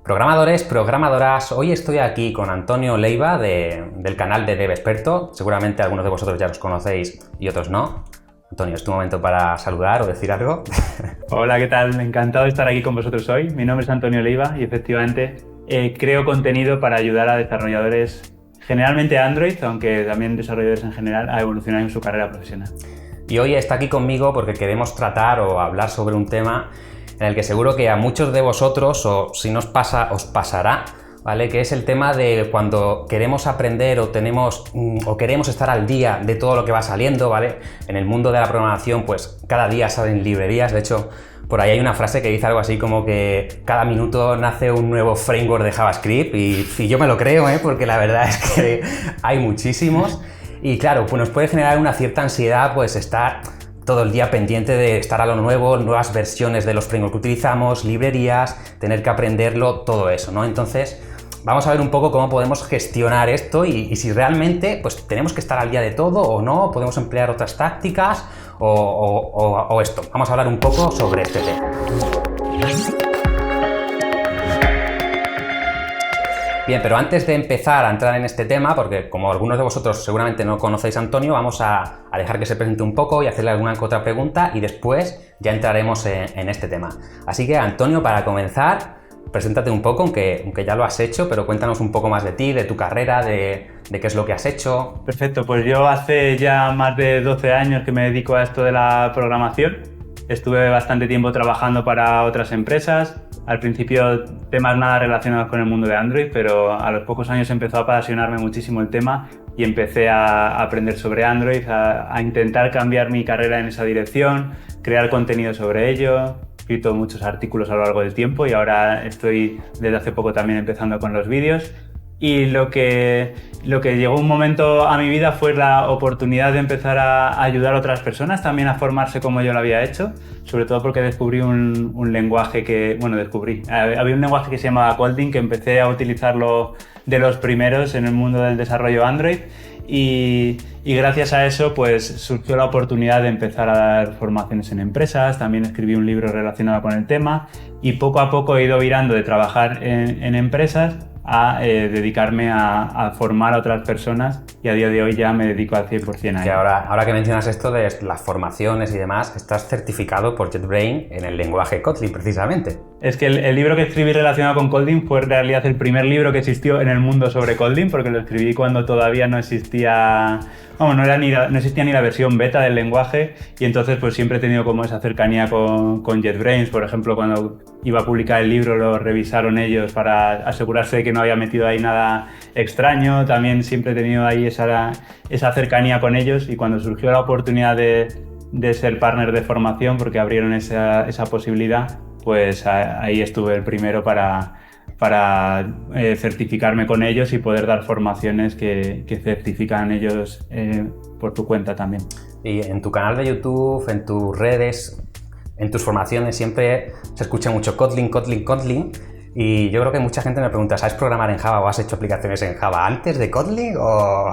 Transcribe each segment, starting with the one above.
Programadores, programadoras, hoy estoy aquí con Antonio Leiva del canal de DevExperto. Seguramente algunos de vosotros ya los conocéis y otros no. Antonio, es tu momento para saludar o decir algo. Hola, ¿qué tal? Encantado de estar aquí con vosotros hoy. Mi nombre es Antonio Leiva y efectivamente creo contenido para ayudar a desarrolladores, generalmente Android, aunque también desarrolladores en general, a evolucionar en su carrera profesional. Y hoy está aquí conmigo porque queremos tratar o hablar sobre un tema en el que seguro que a muchos de vosotros, o si no os pasa, os pasará, ¿vale? Que es el tema de cuando queremos aprender o queremos estar al día de todo lo que va saliendo, ¿vale? En el mundo de la programación, pues cada día salen librerías. De hecho, por ahí hay una frase que dice algo así como que cada minuto nace un nuevo framework de JavaScript y yo me lo creo, porque la verdad es que hay muchísimos. Y claro, pues nos puede generar una cierta ansiedad pues estar todo el día pendiente de estar a lo nuevo, nuevas versiones de los frameworks que utilizamos, librerías, tener que aprenderlo, todo eso, ¿no? Entonces, vamos a ver un poco cómo podemos gestionar esto y si realmente pues tenemos que estar al día de todo o no, podemos emplear otras tácticas o esto. Vamos a hablar un poco sobre este tema. Bien, pero antes de empezar a entrar en este tema, porque como algunos de vosotros seguramente no conocéis a Antonio, vamos a dejar que se presente un poco y hacerle alguna que otra pregunta y después ya entraremos en este tema. Así que, Antonio, para comenzar, preséntate un poco, aunque ya lo has hecho, pero cuéntanos un poco más de ti, de tu carrera, de qué es lo que has hecho. Perfecto, pues yo hace ya más de 12 años que me dedico a esto de la programación. Estuve bastante tiempo trabajando para otras empresas. Al principio temas nada relacionados con el mundo de Android, pero a los pocos años empezó a apasionarme muchísimo el tema y empecé a aprender sobre Android, a intentar cambiar mi carrera en esa dirección, crear contenido sobre ello. He escrito muchos artículos a lo largo del tiempo y ahora estoy desde hace poco también empezando con los vídeos. Y lo que llegó un momento a mi vida fue la oportunidad de empezar a ayudar a otras personas también a formarse como yo lo había hecho, sobre todo porque descubrí un lenguaje había un lenguaje que se llamaba Kotlin, que empecé a utilizarlo de los primeros en el mundo del desarrollo Android y gracias a eso pues surgió la oportunidad de empezar a dar formaciones en empresas. También escribí un libro relacionado con el tema y poco a poco he ido virando de trabajar en empresas a dedicarme a formar a otras personas y a día de hoy ya me dedico al 100% a ello. Y ahora que mencionas esto de las formaciones y demás, estás certificado por JetBrains en el lenguaje Kotlin precisamente. Es que el libro que escribí relacionado con Kotlin fue en realidad el primer libro que existió en el mundo sobre Kotlin, porque lo escribí cuando todavía no existía, no existía ni la versión beta del lenguaje, y entonces pues siempre he tenido como esa cercanía con JetBrains. Por ejemplo, cuando iba a publicar el libro lo revisaron ellos para asegurarse de que no había metido ahí nada extraño. También siempre he tenido ahí esa cercanía con ellos, y cuando surgió la oportunidad de ser partner de formación, porque abrieron esa posibilidad, pues ahí estuve el primero para certificarme con ellos y poder dar formaciones que certifican ellos por tu cuenta también. Y en tu canal de YouTube, en tus redes, en tus formaciones siempre se escucha mucho Kotlin, Kotlin, Kotlin. Y yo creo que mucha gente me pregunta, ¿sabes programar en Java o has hecho aplicaciones en Java antes de Kotlin? ¿O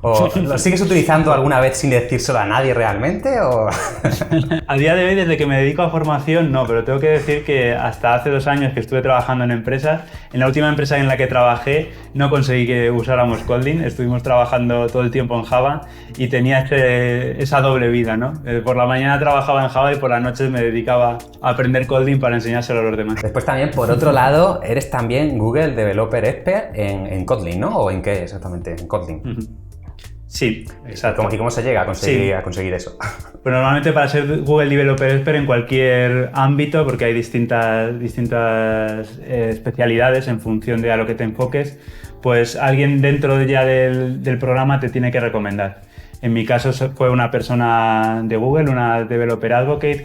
lo sigues utilizando alguna vez sin decírselo a nadie realmente? ¿O? A día de hoy, desde que me dedico a formación, no, pero tengo que decir que hasta hace 2 años que estuve trabajando en empresas, en la última empresa en la que trabajé no conseguí que usáramos Kotlin. Estuvimos trabajando todo el tiempo en Java y tenía esa doble vida, ¿no? Por la mañana trabajaba en Java y por las noches me dedicaba a aprender Kotlin para enseñárselo a los demás. Después también, por otro lado, eres también Google Developer Expert en Kotlin, ¿no? ¿O en qué exactamente? En Kotlin. Sí, exacto. ¿Y cómo se llega a conseguir eso? Pues normalmente para ser Google Developer Expert en cualquier ámbito, porque hay distintas especialidades en función de a lo que te enfoques, pues alguien dentro ya del programa te tiene que recomendar. En mi caso fue una persona de Google, una Developer Advocate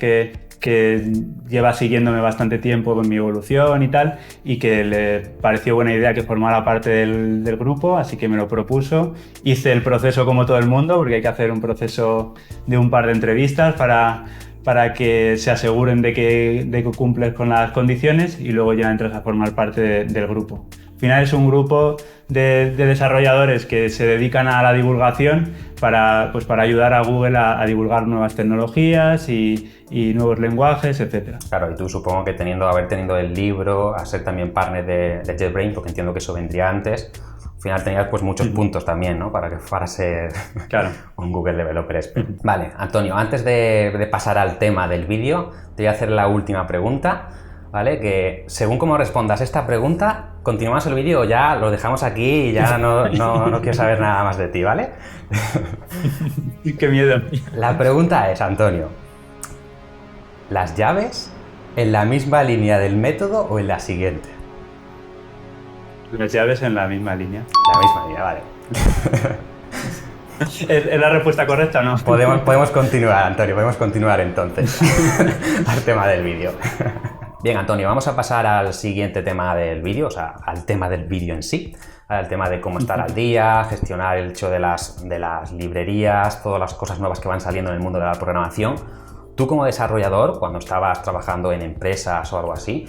que lleva siguiéndome bastante tiempo en mi evolución y tal, y que le pareció buena idea que formara parte del grupo, así que me lo propuso. Hice el proceso como todo el mundo, porque hay que hacer un proceso de un par de entrevistas para que se aseguren de que cumples con las condiciones y luego ya entras a formar parte del grupo. Al final es un grupo de desarrolladores que se dedican a la divulgación para ayudar a Google a divulgar nuevas tecnologías y nuevos lenguajes, etc. Claro, y tú supongo que haber tenido el libro, a ser también partner de JetBrains, porque entiendo que eso vendría antes, al final tenías pues muchos puntos también, ¿no? Para que fuera ser un Google Developer Expert. Vale, Antonio, antes de pasar al tema del vídeo, te voy a hacer la última pregunta, ¿vale? Que según cómo respondas esta pregunta, continuamos el vídeo o ya lo dejamos aquí y ya no quiero saber nada más de ti, ¿vale? ¡Qué miedo! La pregunta es, Antonio, ¿las llaves en la misma línea del método o en la siguiente? Las llaves en la misma línea. La misma línea, vale. ¿Es la respuesta correcta o no? Podemos continuar, Antonio, podemos continuar entonces al tema del vídeo. Bien, Antonio, vamos a pasar al siguiente tema del vídeo, o sea, al tema del vídeo en sí, al tema de cómo estar al día, gestionar el hecho de las librerías, todas las cosas nuevas que van saliendo en el mundo de la programación. Tú como desarrollador, cuando estabas trabajando en empresas o algo así,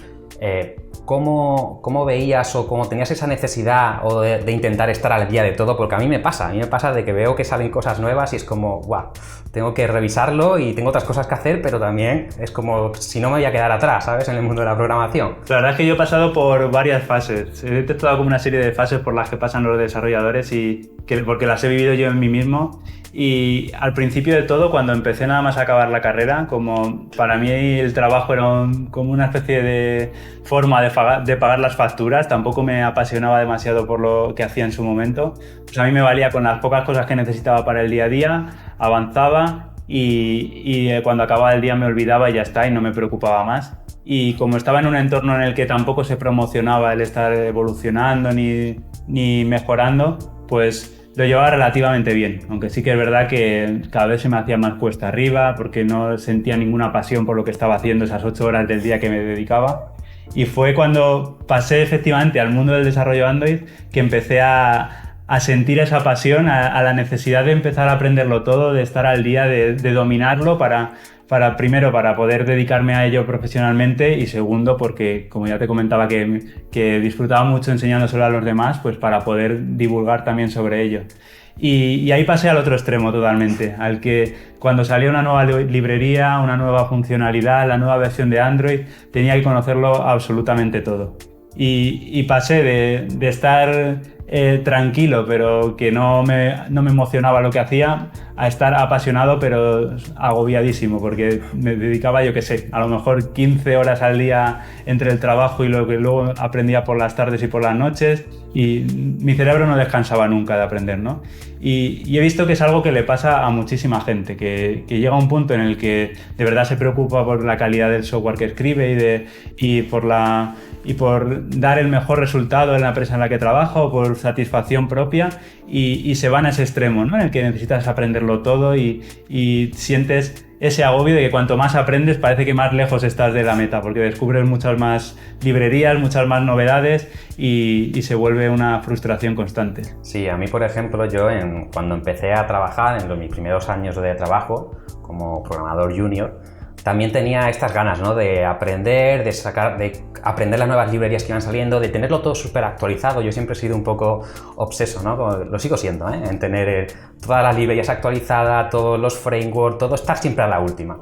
¿cómo veías o cómo tenías esa necesidad o de intentar estar al día de todo? Porque a mí me pasa de que veo que salen cosas nuevas y es como, guau, tengo que revisarlo y tengo otras cosas que hacer, pero también es como si no me voy a quedar atrás, ¿sabes? En el mundo de la programación. La verdad es que yo he pasado por varias fases. He detectado como una serie de fases por las que pasan los desarrolladores porque las he vivido yo en mí mismo. Y al principio de todo, cuando empecé nada más a acabar la carrera, como para mí el trabajo era como una especie de forma de pagar las facturas, tampoco me apasionaba demasiado por lo que hacía en su momento. Pues a mí me valía con las pocas cosas que necesitaba para el día a día, avanzaba y cuando acababa el día me olvidaba y ya está, y no me preocupaba más. Y como estaba en un entorno en el que tampoco se promocionaba el estar evolucionando ni mejorando, pues lo llevaba relativamente bien, aunque sí que es verdad que cada vez se me hacía más cuesta arriba porque no sentía ninguna pasión por lo que estaba haciendo esas 8 horas del día que me dedicaba. Y fue cuando pasé efectivamente al mundo del desarrollo Android que empecé a sentir esa pasión, a la necesidad de empezar a aprenderlo todo, de estar al día, de dominarlo primero para poder dedicarme a ello profesionalmente y segundo porque, como ya te comentaba, que disfrutaba mucho enseñándoselo a los demás, pues para poder divulgar también sobre ello. Y ahí pasé al otro extremo totalmente, al que cuando salía una nueva librería, una nueva funcionalidad, la nueva versión de Android, tenía que conocerlo absolutamente todo. Y pasé de estar tranquilo, pero que no me emocionaba lo que hacía, a estar apasionado, pero agobiadísimo, porque me dedicaba, yo qué sé, a lo mejor 15 horas al día entre el trabajo y lo que luego aprendía por las tardes y por las noches, y mi cerebro no descansaba nunca de aprender, ¿no? Y he visto que es algo que le pasa a muchísima gente, que llega a un punto en el que de verdad se preocupa por la calidad del software que escribe y por dar el mejor resultado en la empresa en la que trabaja o por satisfacción propia y se van a ese extremo, ¿no? En el que necesitas aprenderlo todo y sientes ese agobio de que cuanto más aprendes parece que más lejos estás de la meta porque descubres muchas más librerías, muchas más novedades y se vuelve una frustración constante. Sí, a mí por ejemplo cuando empecé a trabajar en mis primeros años de trabajo como programador junior, también tenía estas ganas, ¿no? De aprender, de aprender las nuevas librerías que iban saliendo, de tenerlo todo súper actualizado. Yo siempre he sido un poco obseso, ¿no? Lo sigo siendo, ¿eh? En tener todas las librerías actualizadas, todos los frameworks, todo estar siempre a la última.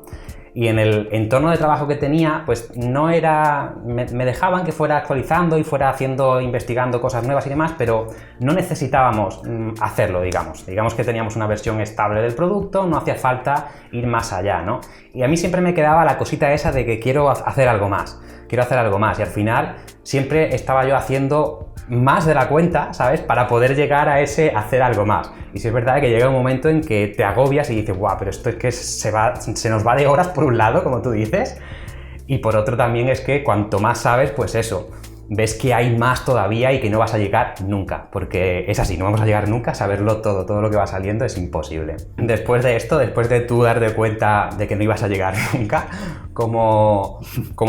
Y en el entorno de trabajo que tenía, pues no era... Me dejaban que fuera actualizando y fuera investigando cosas nuevas y demás, pero no necesitábamos hacerlo, digamos. Digamos que teníamos una versión estable del producto, no hacía falta ir más allá, ¿no? Y a mí siempre me quedaba la cosita esa de que quiero hacer algo más. Y al final siempre estaba yo haciendo más de la cuenta, ¿sabes? Para poder llegar a ese hacer algo más. Y sí es verdad que llega un momento en que te agobias y dices, guau, pero esto es que se nos va de horas por un lado, como tú dices, y por otro también es que cuanto más sabes, pues eso, ves que hay más todavía y que no vas a llegar nunca, porque es así, no vamos a llegar nunca a saberlo todo lo que va saliendo es imposible. Después de esto, después de tú darte cuenta de que no ibas a llegar nunca, ¿cómo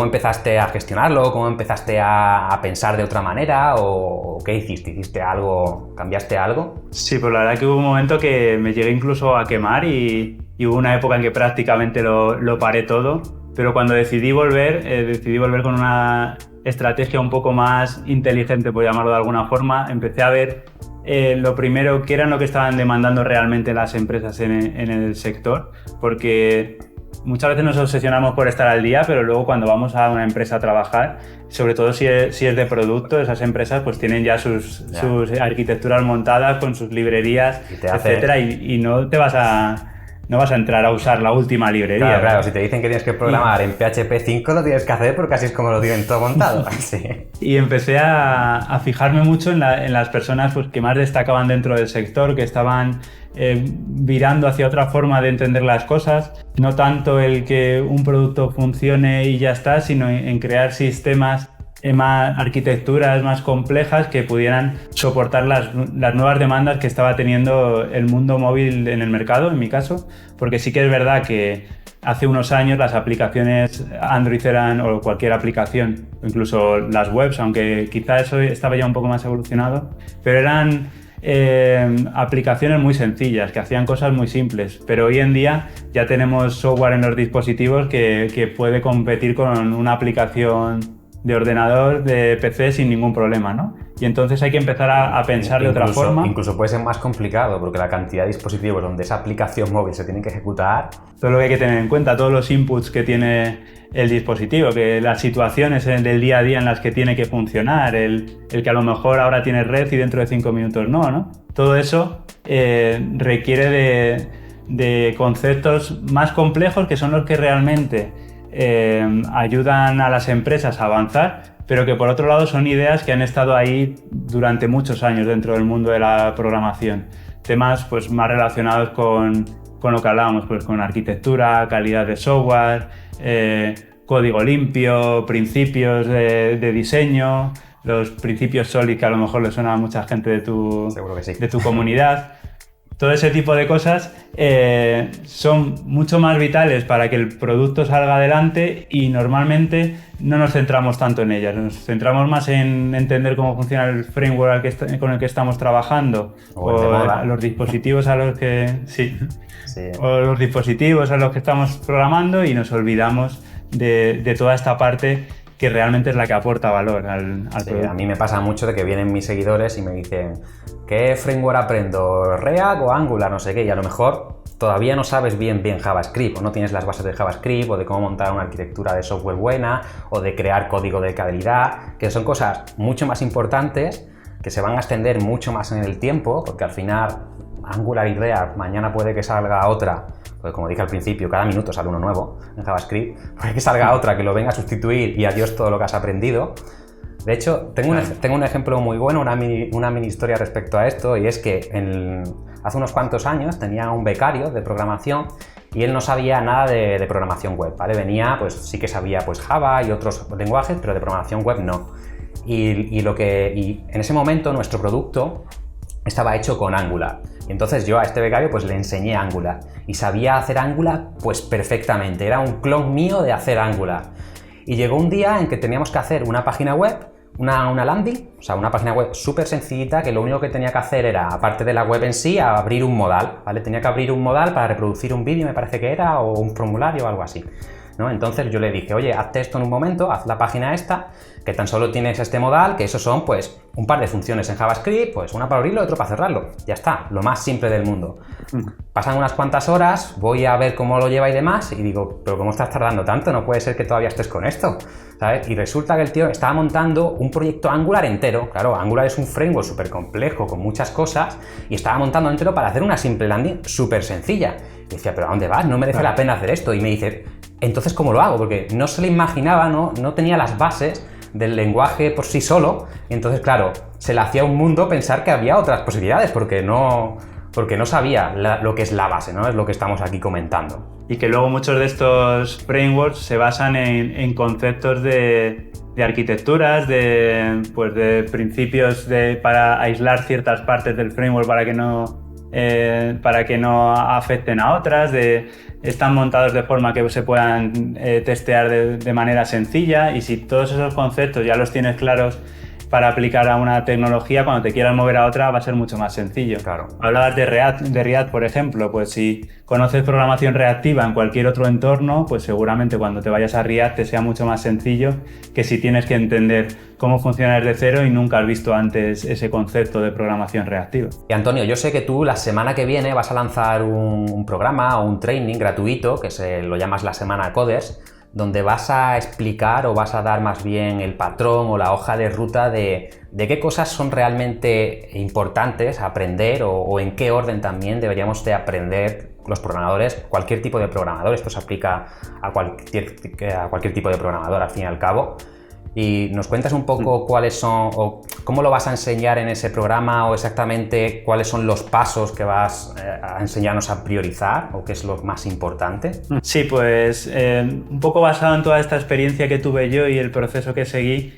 empezaste a gestionarlo? ¿Cómo empezaste a pensar de otra manera? ¿O qué hiciste? ¿Hiciste algo? ¿Cambiaste algo? Sí, pues la verdad que hubo un momento que me llegué incluso a quemar y hubo una época en que prácticamente lo paré todo, pero cuando decidí volver con una estrategia un poco más inteligente, por llamarlo de alguna forma, empecé a ver lo primero, qué era lo que estaban demandando realmente las empresas en el sector, porque muchas veces nos obsesionamos por estar al día, pero luego cuando vamos a una empresa a trabajar, sobre todo si es de producto, esas empresas pues tienen ya sus arquitecturas montadas con sus librerías, etcétera, y no vas a entrar a usar la última librería. Claro, si te dicen que tienes que programar en PHP 5 lo tienes que hacer porque así es como lo tienen todo montado. Sí. Y empecé a fijarme mucho en las personas pues, que más destacaban dentro del sector, que estaban virando hacia otra forma de entender las cosas, no tanto el que un producto funcione y ya está, sino en crear sistemas, arquitecturas más complejas que pudieran soportar las nuevas demandas que estaba teniendo el mundo móvil en el mercado, en mi caso, porque sí que es verdad que hace unos años las aplicaciones Android eran, o cualquier aplicación, incluso las webs, aunque quizá eso estaba ya un poco más evolucionado, pero eran aplicaciones muy sencillas, que hacían cosas muy simples, pero hoy en día ya tenemos software en los dispositivos que puede competir con una aplicación de ordenador, de PC sin ningún problema, ¿no? Y entonces hay que empezar a pensar de otra forma. Incluso puede ser más complicado porque la cantidad de dispositivos donde esa aplicación móvil se tiene que ejecutar... Todo lo que hay que tener en cuenta, todos los inputs que tiene el dispositivo, que las situaciones del día a día en las que tiene que funcionar, el que a lo mejor ahora tiene red y dentro de 5 minutos no. Todo eso requiere de conceptos más complejos que son los que realmente ayudan a las empresas a avanzar, pero que por otro lado son ideas que han estado ahí durante muchos años dentro del mundo de la programación. Temas pues, más relacionados con lo que hablábamos, pues, con arquitectura, calidad de software, código limpio, principios de diseño, los principios SOLID que a lo mejor le suena a mucha gente de tu comunidad. Todo ese tipo de cosas son mucho más vitales para que el producto salga adelante y normalmente no nos centramos tanto en ellas. Nos centramos más en entender cómo funciona el framework con el que estamos trabajando o los dispositivos a los que o los dispositivos a los que estamos programando y nos olvidamos de toda esta parte que realmente es la que aporta valor al producto. A mí me pasa mucho de que vienen mis seguidores y me dicen ¿qué framework aprendo? ¿React o Angular? No sé qué, y a lo mejor todavía no sabes bien JavaScript o no tienes las bases de JavaScript o de cómo montar una arquitectura de software buena o de crear código de calidad, que son cosas mucho más importantes que se van a extender mucho más en el tiempo, porque al final Angular y React, mañana puede que salga otra, porque como dije al principio, cada minuto sale uno nuevo en JavaScript, puede que salga otra que lo venga a sustituir y adiós todo lo que has aprendido. De hecho, tengo un ejemplo muy bueno, una mini historia respecto a esto, y es que hace unos cuantos años tenía un becario de programación y él no sabía nada de programación web, ¿vale? Venía, pues sí que sabía pues Java y otros lenguajes, pero de programación web no. Y en ese momento nuestro producto estaba hecho con Angular. Y entonces yo a este becario pues le enseñé Angular y sabía hacer Angular pues perfectamente, era un clon mío de hacer Angular. Y llegó un día en que teníamos que hacer una página web, una landing, o sea, una página web súper sencillita que lo único que tenía que hacer era, aparte de la web en sí, abrir un modal, ¿vale? Tenía que abrir un modal para reproducir un vídeo, me parece que era, o un formulario o algo así, ¿no? Entonces yo le dije, oye, hazte esto en un momento, haz la página esta, que tan solo tienes este modal, que eso son pues un par de funciones en JavaScript, pues una para abrirlo y otra para cerrarlo. Ya está, lo más simple del mundo. Pasan unas cuantas horas, voy a ver cómo lo lleva y demás, y digo, pero ¿cómo estás tardando tanto? No puede ser que todavía estés con esto, ¿sabes? Y resulta que el tío estaba montando un proyecto Angular entero. Claro, Angular es un framework súper complejo, con muchas cosas, y estaba montando entero para hacer una simple landing súper sencilla. Y decía, ¿pero a dónde vas? No merece la pena hacer esto. Y me dice, entonces, ¿cómo lo hago? Porque no se le imaginaba, no tenía las bases del lenguaje por sí solo, y entonces, claro, se le hacía un mundo pensar que había otras posibilidades, porque no sabía lo que es la base, ¿no? Es lo que estamos aquí comentando. Y que luego muchos de estos frameworks se basan en conceptos de arquitecturas, de principios para aislar ciertas partes del framework para que no afecten a otras, están montados de forma que se puedan testear de manera sencilla, y si todos esos conceptos ya los tienes claros para aplicar a una tecnología, cuando te quieras mover a otra va a ser mucho más sencillo. Claro. Hablabas de React, por ejemplo, pues si conoces programación reactiva en cualquier otro entorno, pues seguramente cuando te vayas a React te sea mucho más sencillo que si tienes que entender cómo funciona desde cero y nunca has visto antes ese concepto de programación reactiva. Y Antonio, yo sé que tú la semana que viene vas a lanzar un programa o un training gratuito, que lo llamas la Semana Coders, donde vas a explicar o vas a dar más bien el patrón o la hoja de ruta de qué cosas son realmente importantes aprender o en qué orden también deberíamos de aprender los programadores, cualquier tipo de programador. Esto se aplica a cualquier tipo de programador al fin y al cabo. Y nos cuentas un poco cuáles son o cómo lo vas a enseñar en ese programa o exactamente cuáles son los pasos que vas a enseñarnos a priorizar o qué es lo más importante. Sí, pues un poco basado en toda esta experiencia que tuve yo y el proceso que seguí,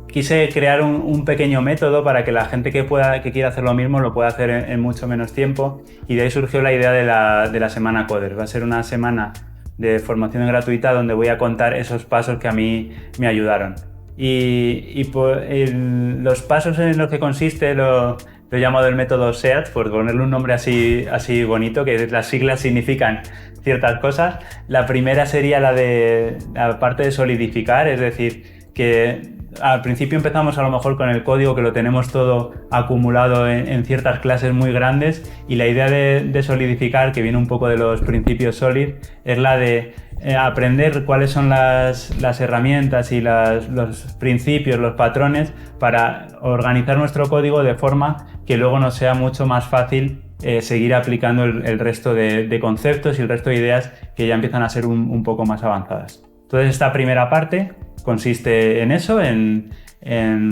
quise crear un pequeño método para que la gente que quiera hacer lo mismo lo pueda hacer en mucho menos tiempo, y de ahí surgió la idea de la Semana Coders. Va a ser una semana de formación gratuita donde voy a contar esos pasos que a mí me ayudaron. Los pasos en los que consiste lo he llamado el método SEAT, por ponerle un nombre así bonito, que las siglas significan ciertas cosas. La primera sería la parte de solidificar, es decir, que al principio empezamos a lo mejor con el código que lo tenemos todo acumulado en ciertas clases muy grandes, y la idea de solidificar, que viene un poco de los principios SOLID, es la de aprender cuáles son las herramientas y los principios, los patrones para organizar nuestro código de forma que luego nos sea mucho más fácil seguir aplicando el resto de conceptos y el resto de ideas que ya empiezan a ser un poco más avanzadas. Entonces esta primera parte consiste en eso, en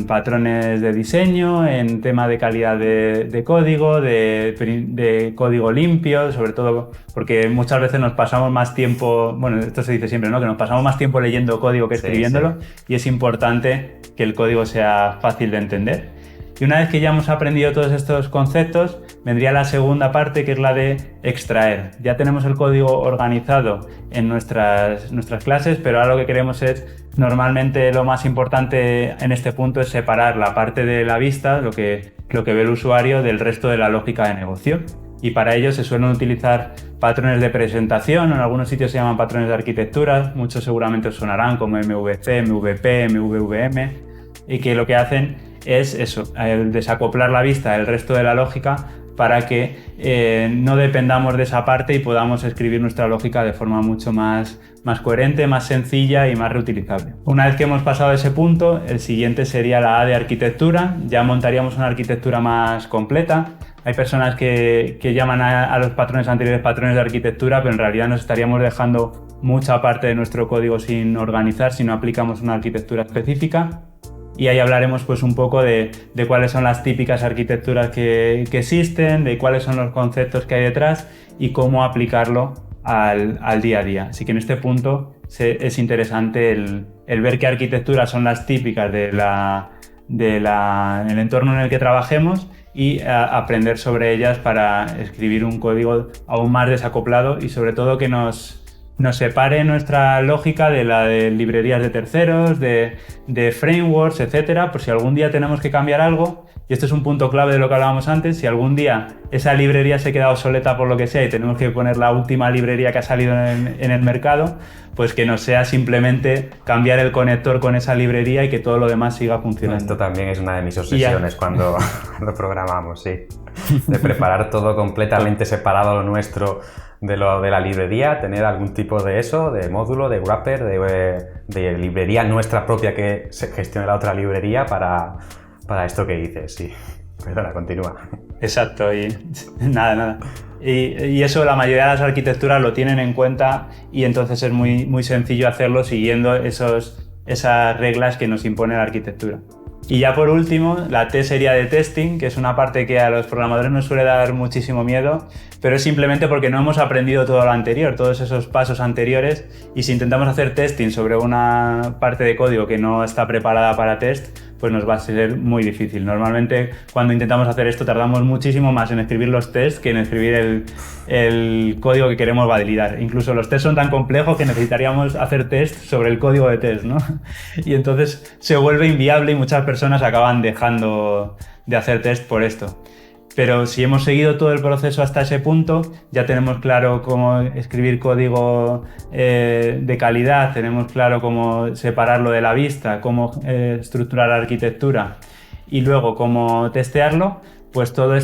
patrones de diseño, en tema de calidad de código, de código limpio, sobre todo porque muchas veces nos pasamos más tiempo, bueno, esto se dice siempre, ¿no?, que nos pasamos más tiempo leyendo código que escribiéndolo, y es importante que el código sea fácil de entender. Y una vez que ya hemos aprendido todos estos conceptos, vendría la segunda parte, que es la de extraer. Ya tenemos el código organizado en nuestras clases, pero ahora lo que queremos es, normalmente lo más importante en este punto es separar la parte de la vista, lo que ve el usuario, del resto de la lógica de negocio. Y para ello se suelen utilizar patrones de presentación, en algunos sitios se llaman patrones de arquitectura, muchos seguramente os sonarán como MVC, MVP, MVVM, y que lo que hacen es eso, el desacoplar la vista del resto de la lógica para que no dependamos de esa parte y podamos escribir nuestra lógica de forma mucho más coherente, más sencilla y más reutilizable. Una vez que hemos pasado ese punto, el siguiente sería la A de arquitectura. Ya montaríamos una arquitectura más completa. Hay personas que llaman a los patrones anteriores patrones de arquitectura, pero en realidad nos estaríamos dejando mucha parte de nuestro código sin organizar si no aplicamos una arquitectura específica. Y ahí hablaremos pues un poco de cuáles son las típicas arquitecturas que existen, de cuáles son los conceptos que hay detrás y cómo aplicarlo al día a día. Así que en este punto es interesante el ver qué arquitecturas son las típicas en el entorno en el que trabajemos y aprender sobre ellas para escribir un código aún más desacoplado y sobre todo que nos separe nuestra lógica de la de librerías de terceros, de frameworks, etcétera, por si algún día tenemos que cambiar algo. Y esto es un punto clave de lo que hablábamos antes. Si algún día esa librería se queda obsoleta por lo que sea y tenemos que poner la última librería que ha salido en el mercado, pues que no sea simplemente cambiar el conector con esa librería y que todo lo demás siga funcionando. Esto también es una de mis obsesiones cuando lo programamos, sí. De preparar todo completamente separado lo nuestro de la librería, tener algún tipo de de módulo, de wrapper, de librería nuestra propia que se gestione la otra librería para esto que dices, sí. Perdona, continúa. Exacto, y nada. Y eso la mayoría de las arquitecturas lo tienen en cuenta y entonces es muy, muy sencillo hacerlo siguiendo esas reglas que nos impone la arquitectura. Y ya por último, la T sería de testing, que es una parte que a los programadores nos suele dar muchísimo miedo, pero es simplemente porque no hemos aprendido todo lo anterior, todos esos pasos anteriores, y si intentamos hacer testing sobre una parte de código que no está preparada para test, pues nos va a ser muy difícil. Normalmente cuando intentamos hacer esto tardamos muchísimo más en escribir los tests que en escribir el código que queremos validar. Incluso los tests son tan complejos que necesitaríamos hacer test sobre el código de test, ¿no? Y entonces se vuelve inviable y muchas personas acaban dejando de hacer test por esto. Pero si hemos seguido todo el proceso hasta ese punto, ya tenemos claro cómo escribir código de calidad, tenemos claro cómo separarlo de la vista, cómo estructurar la arquitectura y luego cómo testearlo, pues todo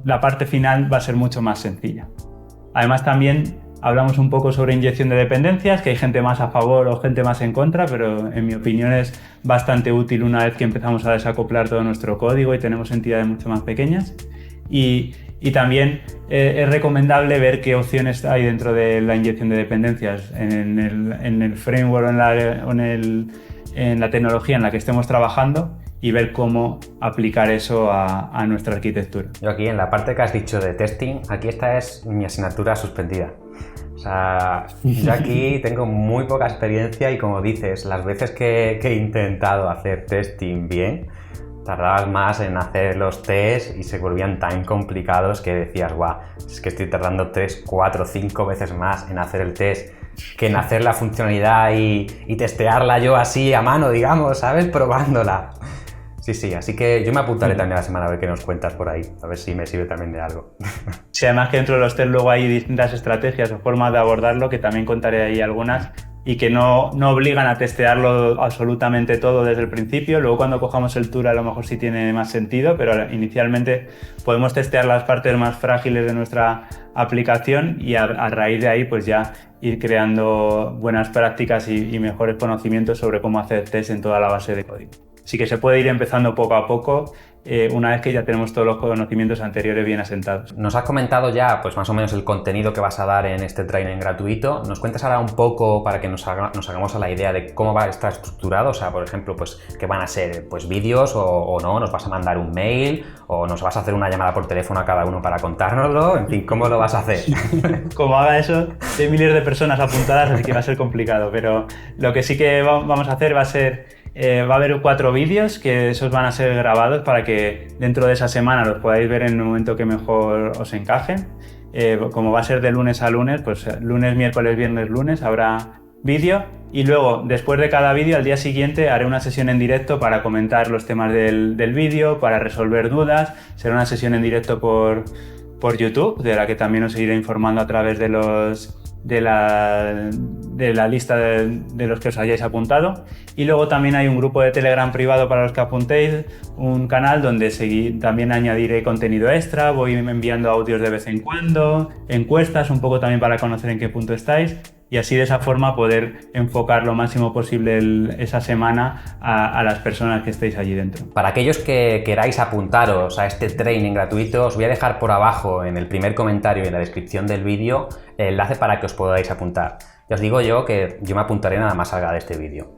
la parte final va a ser mucho más sencilla. Además también hablamos un poco sobre inyección de dependencias, que hay gente más a favor o gente más en contra, pero en mi opinión es bastante útil una vez que empezamos a desacoplar todo nuestro código y tenemos entidades mucho más pequeñas. Y también es recomendable ver qué opciones hay dentro de la inyección de dependencias en el framework o en la tecnología en la que estemos trabajando y ver cómo aplicar eso a nuestra arquitectura. Yo aquí en la parte que has dicho de testing, aquí esta es mi asignatura suspendida. O sea, yo aquí tengo muy poca experiencia y como dices, las veces que he intentado hacer testing bien, tardabas más en hacer los tests y se volvían tan complicados que decías, guau, es que estoy tardando 3, 4, 5 veces más en hacer el test que en hacer la funcionalidad y testearla yo así a mano, digamos, ¿sabes? Probándola. Sí, así que yo me apuntaré también a la semana a ver qué nos cuentas por ahí, a ver si me sirve también de algo. Sí, además que dentro de los test luego hay distintas estrategias o formas de abordarlo, que también contaré ahí algunas y que no obligan a testearlo absolutamente todo desde el principio. Luego cuando cojamos el tool a lo mejor sí tiene más sentido, pero inicialmente podemos testear las partes más frágiles de nuestra aplicación y a raíz de ahí pues ya ir creando buenas prácticas y mejores conocimientos sobre cómo hacer test en toda la base de código. Así que se puede ir empezando poco a poco una vez que ya tenemos todos los conocimientos anteriores bien asentados. Nos has comentado ya pues más o menos el contenido que vas a dar en este training gratuito. ¿Nos cuentas ahora un poco para que nos hagamos a la idea de cómo va a estar estructurado? O sea, por ejemplo, pues ¿qué van a ser? ¿Pues vídeos o no? ¿Nos vas a mandar un mail? ¿O nos vas a hacer una llamada por teléfono a cada uno para contárnoslo? En fin, ¿cómo lo vas a hacer? Como haga eso, hay miles de personas apuntadas, así que va a ser complicado. Pero lo que sí que vamos a hacer va a ser... va a haber 4 vídeos que esos van a ser grabados para que dentro de esa semana los podáis ver en el momento que mejor os encajen. Como va a ser de lunes a lunes, pues lunes, miércoles, viernes, lunes habrá vídeo y luego después de cada vídeo al día siguiente haré una sesión en directo para comentar los temas del vídeo, para resolver dudas. Será una sesión en directo por YouTube, de la que también os iré informando a través de la lista de los que os hayáis apuntado. Y luego también hay un grupo de Telegram privado para los que apuntéis, un canal donde también añadiré contenido extra, voy enviando audios de vez en cuando, encuestas, un poco también para conocer en qué punto estáis y así de esa forma poder enfocar lo máximo posible esa semana a las personas que estéis allí dentro. Para aquellos que queráis apuntaros a este training gratuito, os voy a dejar por abajo en el primer comentario y en la descripción del vídeo el enlace para que os podáis apuntar. Ya os digo yo que yo me apuntaré nada más salga de este vídeo.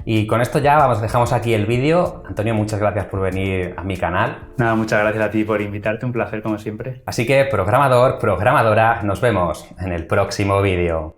Y con esto ya dejamos aquí el vídeo. Antonio, muchas gracias por venir a mi canal. Nada, muchas gracias a ti por invitarte, un placer como siempre. Así que programador, programadora, nos vemos en el próximo vídeo.